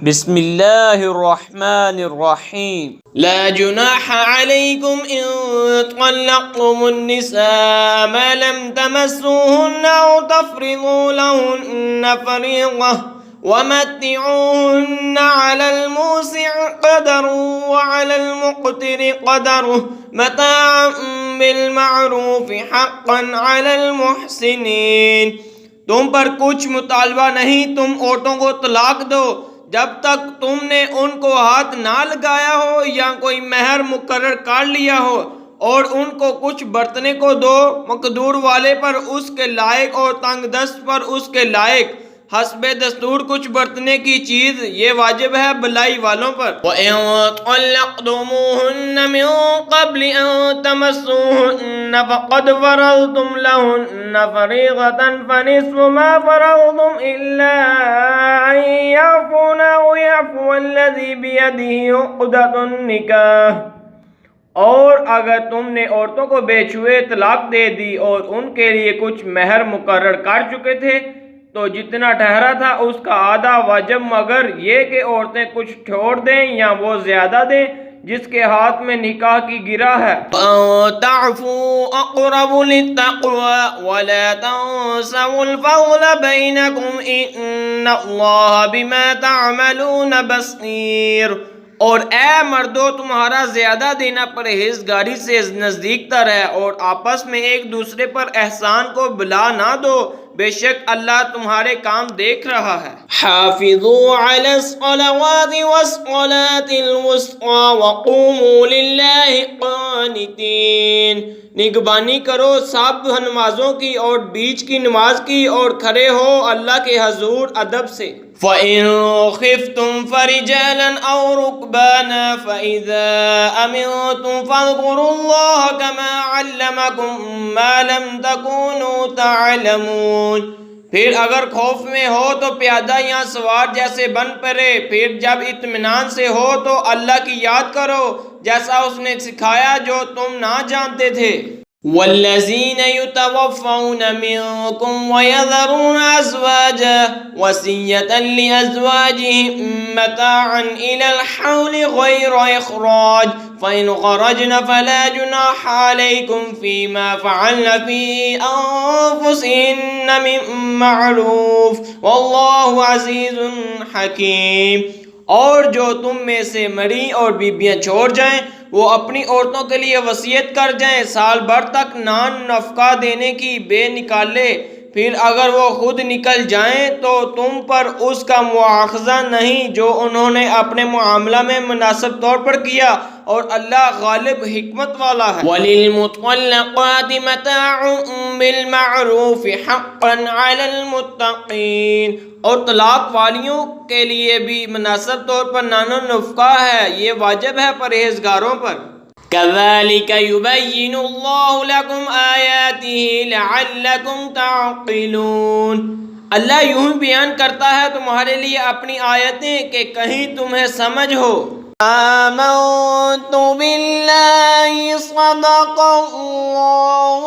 بسم اللہ الرحمن الرحیم لا جناح علیکم ان طلقتم النساء ما لم تمسوهن او تفرضوا لهن فریضة ومتعوهن على الموسع قدره وعلى المقتر قدره متاعا بالمعروف حقا على المحسنین۔ تم پر کچھ مطالبہ نہیں، تم عورتوں کو طلاق دو جب تک تم نے ان کو ہاتھ نہ لگایا ہو یا کوئی مہر مقرر کر لیا ہو، اور ان کو کچھ برتنے کو دو، مقدور والے پر اس کے لائق اور تنگ دست پر اس کے لائق، حسب دستور کچھ برتنے کی چیز، یہ واجب ہے بلائی والوں پر۔ وَإِن طَلَّقْتُمُوهُنَّ مِن قَبْلِ أَن تَمَسُّوهُنَّ فَقَدْ فَرَضْتُمْ لَهُنَّ فَرِيضَةً فَنِصْفُ مَا فَرَضْتُمْ إِلَّا أَن يَعْفُونَ أَوْ يَعْفُوَ الَّذِي بِيَدِهِ عُقْدَةُ النِّكَاحِ، اور اگر تم نے عورتوں کو بے چھوئے طلاق دے دی اور ان کے لیے کچھ مہر مقرر کر چکے تھے تو جتنا ٹھہرا تھا اس کا آدھا واجب، مگر یہ کہ عورتیں کچھ چھوڑ دیں یا وہ زیادہ دیں جس کے ہاتھ میں نکاح کی گرہ ہے۔ وَأَن تَعْفُوا أَقْرَبُ لِلتَّقْوَىٰ وَلَا تَنسَوُا الْفَضْلَ بَيْنَكُمْ إِنَّ اللَّهَ بِمَا تَعْمَلُونَ بَصِيرٌ۔ اور اے مردو، تمہارا زیادہ دینا پرہیزگاری سے نزدیک تر ہے، اور آپس میں ایک دوسرے پر احسان کو بلا نہ دو، بے شک اللہ تمہارے کام دیکھ رہا ہے۔ حافظوا علی الصلوات والصلاة الوسطى وقوموا للہ قانتین۔ نگبانی کرو سب نمازوں کی اور بیچ کی نماز کی، اور کھڑے ہو اللہ کے حضور ادب سے۔ فَإِن خِفْتُمْ فَرِجَالًا أَوْ رُكْبَانًا فَإِذَا أَمِنْتُمْ فَاذْكُرُوا اللَّهَ كَمَا عَلَّمَكُمْ مَا لَمْ تَكُونُوا تَعْلَمُونَ۔ پھر اگر خوف میں ہو تو پیادہ یا سوار جیسے بن پڑے، پھر جب اطمینان سے ہو تو اللہ کی یاد کرو جیسا اس نے سکھایا جو تم نہ جانتے تھے۔ وَالَّذِينَ يُتَوَفَّوْنَ مِنكُمْ وَيَذَرُونَ أَزْوَاجًا وَصِيَّةً لِأَزْوَاجِهِم مَّتَاعًا إِلَى الْحَوْلِ غَيْرَ إِخْرَاجٍ فَإِنْ خَرَجْنَ فَلَا جُنَاحَ عَلَيْكُمْ فِيمَا فَعَلْنَ فِي أَنفُسِهِنَّ مِن مَّعْرُوفٍ وَاللَّهُ عَزِيزٌ حَكِيمٌ۔ اور جو تم میں سے مری اور بیویاں چھوڑ جائیں وہ اپنی عورتوں کے لیے وصیت کر جائیں سال بھر تک نان نفقہ دینے کی بے نکالے، پھر اگر وہ خود نکل جائیں تو تم پر اس کا مواخذہ نہیں جو انہوں نے اپنے معاملہ میں مناسب طور پر کیا، اور اللہ غالب حکمت والا ہے۔ وَلِلْمُطَلَّقَاتِ مَتَاعٌ بِالْمَعْرُوفِ حَقًّا عَلَى الْمُتَّقِينَ، اور طلاق والیوں کے لیے بھی مناسب طور پر نان و نفقہ ہے، یہ واجب ہے پرہیزگاروں پر۔ كَذَلِكَ يُبَيِّنُ اللَّهُ لَكُمْ آيَاتِهِ لَعَلَّكُمْ تَعْقِلُونَ۔ اللہ یوں ہی بیان کرتا ہے تمہارے لیے اپنی آیتیں کہ کہیں تمہیں سمجھ ہو۔ آمنت باللہ صدق اللہ